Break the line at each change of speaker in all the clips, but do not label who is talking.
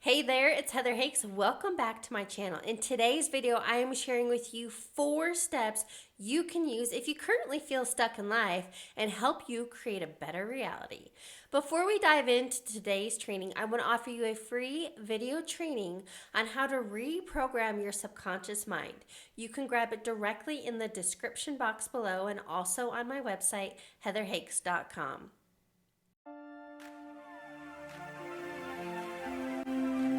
Hey there, it's Heather Hakes. Welcome back to my channel. In today's video, I am sharing with you 4 steps you can use if you currently feel stuck in life and help you create a better reality. Before we dive into today's training, I want to offer you a free video training on how to reprogram your subconscious mind. You can grab it directly in the description box below and also on my website, heatherhakes.com.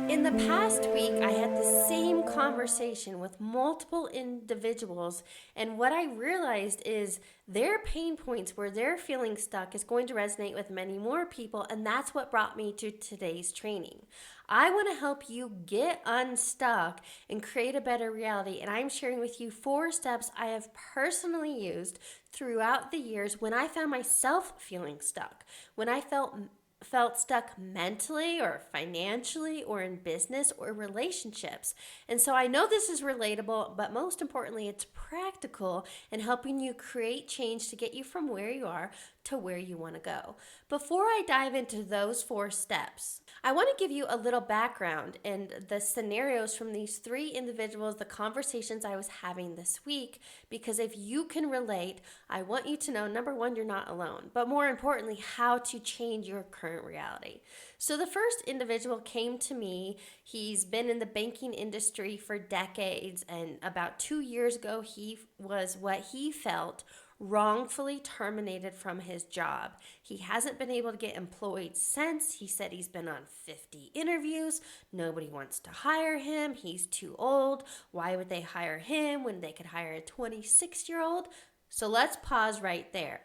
In the past week, I had the same conversation with multiple individuals, and what I realized is their pain points where they're feeling stuck is going to resonate with many more people, and that's what brought me to today's training. I want to help you get unstuck and create a better reality, and I'm sharing with you 4 steps I have personally used throughout the years when I found myself feeling stuck, when I felt stuck mentally or financially or in business or relationships. And so I know this is relatable, but most importantly, it's practical in helping you create change to get you from where you are to where you want to go. Before I dive into those 4 steps, I want to give you a little background and the scenarios from these 3 individuals, the conversations I was having this week, because if you can relate, I want you to know, number 1, you're not alone, but more importantly, how to change your current reality. So the first individual came to me. He's been in the banking industry for decades, and about 2 years ago, he was what he felt wrongfully terminated from his job. He hasn't been able to get employed since. He said he's been on 50 interviews. Nobody wants to hire him. He's too old. Why would they hire him when they could hire a 26-year-old? So let's pause right there.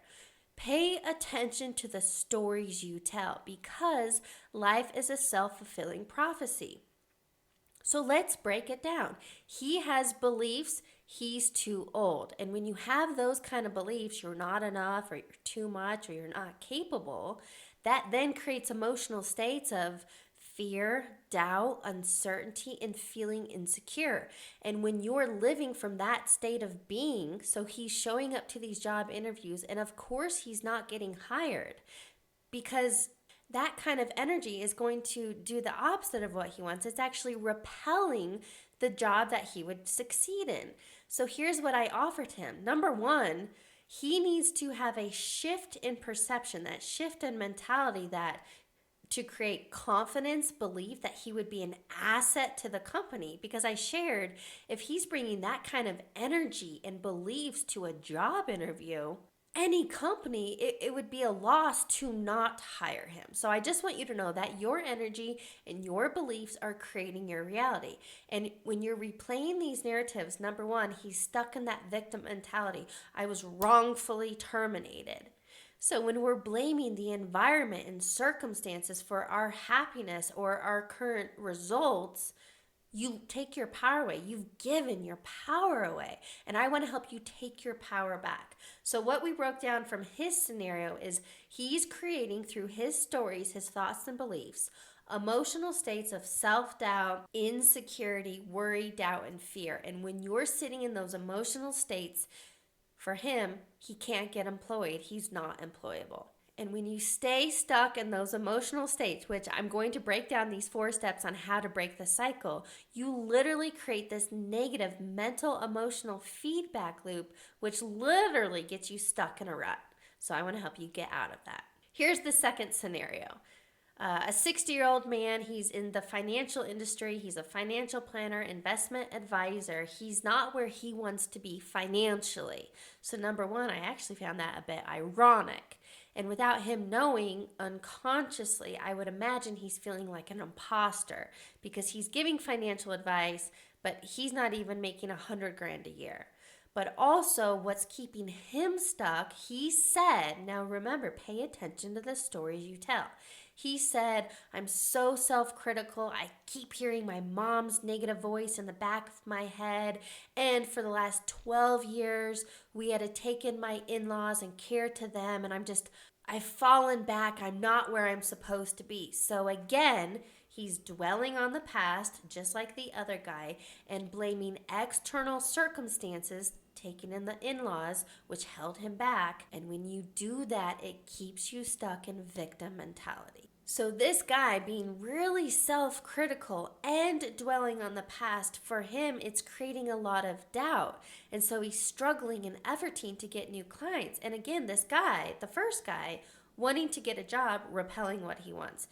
Pay attention to the stories you tell, because life is a self-fulfilling prophecy. So let's break it down. He has beliefs, he's too old. And when you have those kind of beliefs, you're not enough, or you're too much, or you're not capable, that then creates emotional states of fear, doubt, uncertainty, and feeling insecure. And when you're living from that state of being, so he's showing up to these job interviews, and of course he's not getting hired, because that kind of energy is going to do the opposite of what he wants. It's actually repelling the job that he would succeed in. So here's what I offered him. Number 1, he needs to have a shift in perception, that shift in mentality, that to create confidence, belief that he would be an asset to the company. Because I shared, if he's bringing that kind of energy and beliefs to a job interview, any company, it would be a loss to not hire him. So I just want you to know that your energy and your beliefs are creating your reality. And when you're replaying these narratives, number 1, he's stuck in that victim mentality. I was wrongfully terminated. So when we're blaming the environment and circumstances for our happiness or our current results, you take your power away. You've given your power away. And I want to help you take your power back. So what we broke down from his scenario is he's creating, through his stories, his thoughts and beliefs, emotional states of self-doubt, insecurity, worry, doubt, and fear. And when you're sitting in those emotional states, for him, he can't get employed. He's not employable. And when you stay stuck in those emotional states, which I'm going to break down these 4 steps on how to break the cycle, you literally create this negative mental emotional feedback loop, which literally gets you stuck in a rut. So I want to help you get out of that. Here's the second scenario. A 60-year-old man, he's in the financial industry. He's a financial planner, investment advisor. He's not where he wants to be financially. So number 1, I actually found that a bit ironic. And without him knowing, unconsciously, I would imagine he's feeling like an imposter, because he's giving financial advice, but he's not even making $100,000 a year. But also, what's keeping him stuck, he said, now remember, pay attention to the stories you tell. He said, I'm so self-critical. I keep hearing my mom's negative voice in the back of my head. And for the last 12 years, we had to take in my in-laws and care to them. And I've fallen back. I'm not where I'm supposed to be. So again, he's dwelling on the past, just like the other guy, and blaming external circumstances, taking in the in-laws, which held him back. And when you do that, it keeps you stuck in victim mentality. So, this guy being really self critical and dwelling on the past, for him, it's creating a lot of doubt. And so he's struggling and efforting to get new clients. And again, this guy, the first guy, wanting to get a job, repelling what he wants.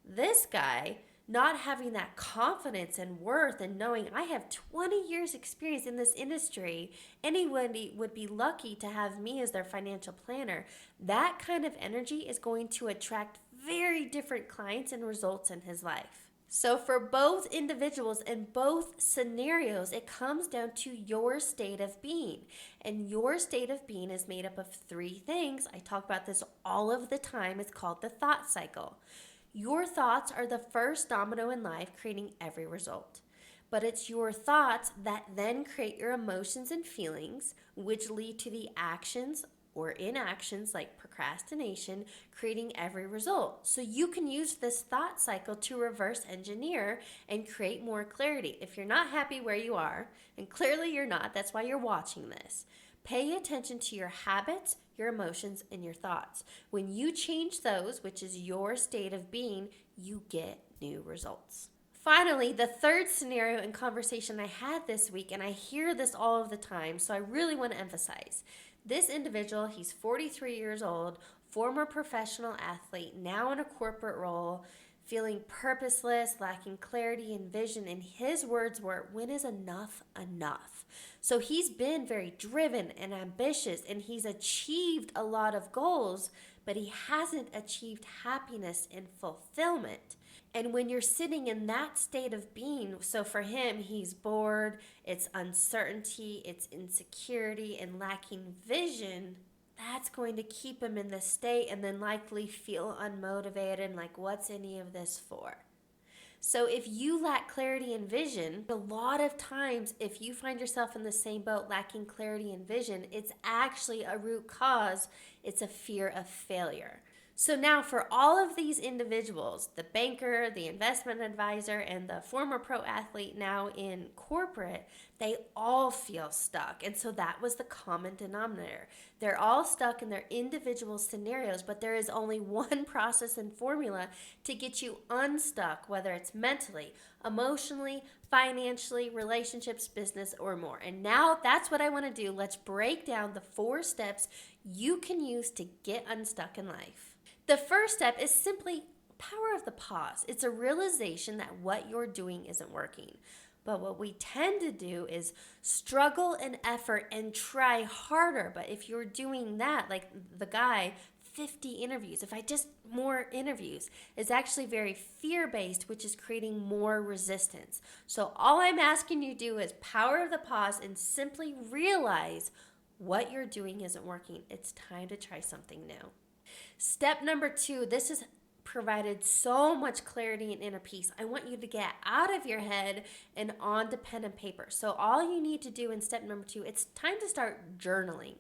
This guy, not having that confidence and worth and knowing I have 20 years experience in this industry, anybody would be lucky to have me as their financial planner. That kind of energy is going to attract very different clients and results in his life. So, for both individuals in both scenarios, it comes down to your state of being. And your state of being is made up of three things. I talk about this all of the time. It's called the thought cycle. Your thoughts are the first domino in life, creating every result. But it's your thoughts that then create your emotions and feelings, which lead to the actions or inactions like procrastination, creating every result. So you can use this thought cycle to reverse engineer and create more clarity. If you're not happy where you are, and clearly you're not, that's why you're watching this, pay attention to your habits, your emotions, and your thoughts. When you change those, which is your state of being, you get new results. Finally, the third scenario and conversation I had this week, and I hear this all of the time, so I really want to emphasize. This individual, he's 43 years old, former professional athlete, now in a corporate role, feeling purposeless, lacking clarity and vision. And his words were, when is enough enough? So he's been very driven and ambitious, and he's achieved a lot of goals, but he hasn't achieved happiness and fulfillment. And when you're sitting in that state of being, so for him, he's bored, it's uncertainty, it's insecurity, and lacking vision, that's going to keep him in this state and then likely feel unmotivated and like, what's any of this for? So if you lack clarity and vision, a lot of times if you find yourself in the same boat lacking clarity and vision, it's actually a root cause. It's a fear of failure. So now for all of these individuals, the banker, the investment advisor, and the former pro athlete now in corporate, they all feel stuck. And so that was the common denominator. They're all stuck in their individual scenarios, but there is only one process and formula to get you unstuck, whether it's mentally, emotionally, financially, relationships, business, or more. And now that's what I want to do. Let's break down the 4 steps you can use to get unstuck in life. The first step is simply power of the pause. It's a realization that what you're doing isn't working. But what we tend to do is struggle and effort and try harder. But if you're doing that, like the guy, 50 interviews, if I just more interviews, is actually very fear-based, which is creating more resistance. So all I'm asking you to do is power of the pause and simply realize what you're doing isn't working. It's time to try something new. Step number 2, this has provided so much clarity and inner peace. I want you to get out of your head and onto pen and paper. So all you need to do in step number 2, it's time to start journaling.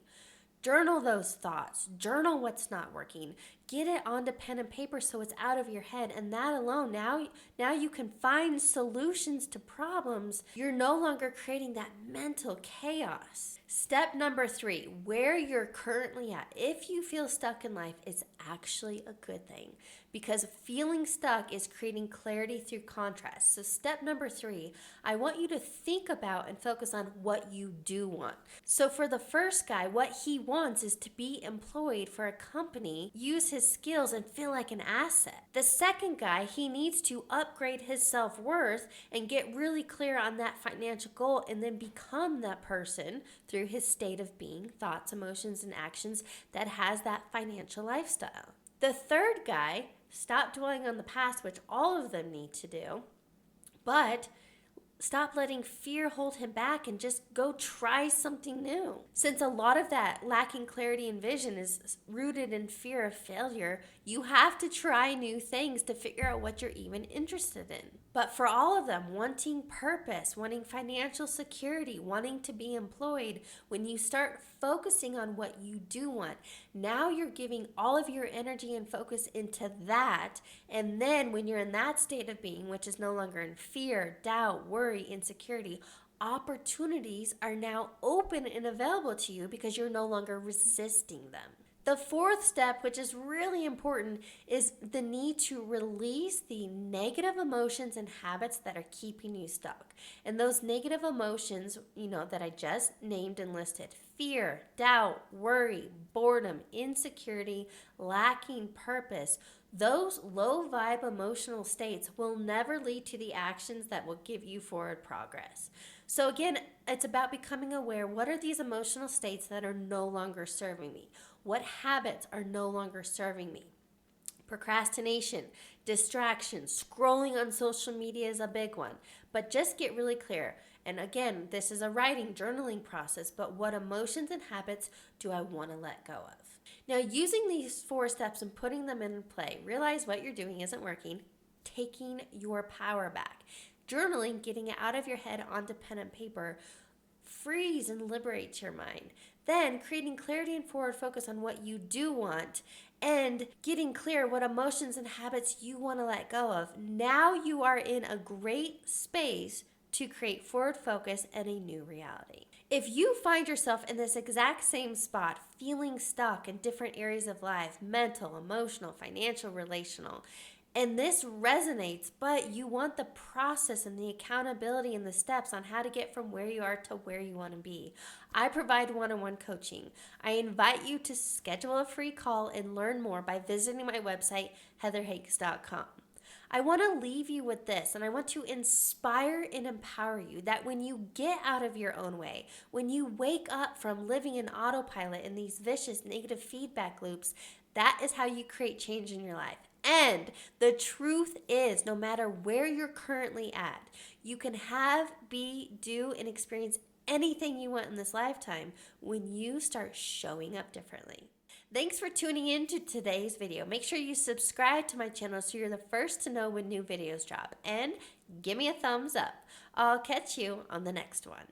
Journal those thoughts. Journal what's not working. Get it onto pen and paper so it's out of your head. And that alone, now you can find solutions to problems. You're no longer creating that mental chaos. Step number 3, where you're currently at. If you feel stuck in life, it's actually a good thing because feeling stuck is creating clarity through contrast. So step number 3, I want you to think about and focus on what you do want. So for the first guy, what he wants is to be employed for a company, use his skills, and feel like an asset. The second guy, he needs to upgrade his self-worth and get really clear on that financial goal and then become that person through his state of being, thoughts, emotions, and actions that has that financial lifestyle. The third guy, stop dwelling on the past, which all of them need to do, but stop letting fear hold him back and just go try something new. Since a lot of that lacking clarity and vision is rooted in fear of failure, you have to try new things to figure out what you're even interested in. But for all of them, wanting purpose, wanting financial security, wanting to be employed, when you start focusing on what you do want, now you're giving all of your energy and focus into that. And then when you're in that state of being, which is no longer in fear, doubt, worry, insecurity, opportunities are now open and available to you because you're no longer resisting them. The fourth step, which is really important, is the need to release the negative emotions and habits that are keeping you stuck. And those negative emotions, that I just named and listed: fear, doubt, worry, boredom, insecurity, lacking purpose. Those low vibe emotional states will never lead to the actions that will give you forward progress. So, again, it's about becoming aware: what are these emotional states that are no longer serving me? What habits are no longer serving me? Procrastination, distraction, scrolling on social media is a big one. But just get really clear. And again, this is a writing, journaling process, but what emotions and habits do I want to let go of? Now, using these 4 steps and putting them in play, realize what you're doing isn't working, taking your power back. Journaling, getting it out of your head onto pen and paper, frees and liberates your mind. Then creating clarity and forward focus on what you do want, and getting clear what emotions and habits you want to let go of. Now you are in a great space to create forward focus and a new reality. If you find yourself in this exact same spot, feeling stuck in different areas of life, mental, emotional, financial, relational, and this resonates, but you want the process and the accountability and the steps on how to get from where you are to where you want to be, I provide one-on-one coaching. I invite you to schedule a free call and learn more by visiting my website, heatherhakes.com. I want to leave you with this, and I want to inspire and empower you that when you get out of your own way, when you wake up from living in autopilot in these vicious negative feedback loops, that is how you create change in your life. And the truth is, no matter where you're currently at, you can have, be, do, and experience anything you want in this lifetime when you start showing up differently. Thanks for tuning in to today's video. Make sure you subscribe to my channel so you're the first to know when new videos drop. And give me a thumbs up. I'll catch you on the next one.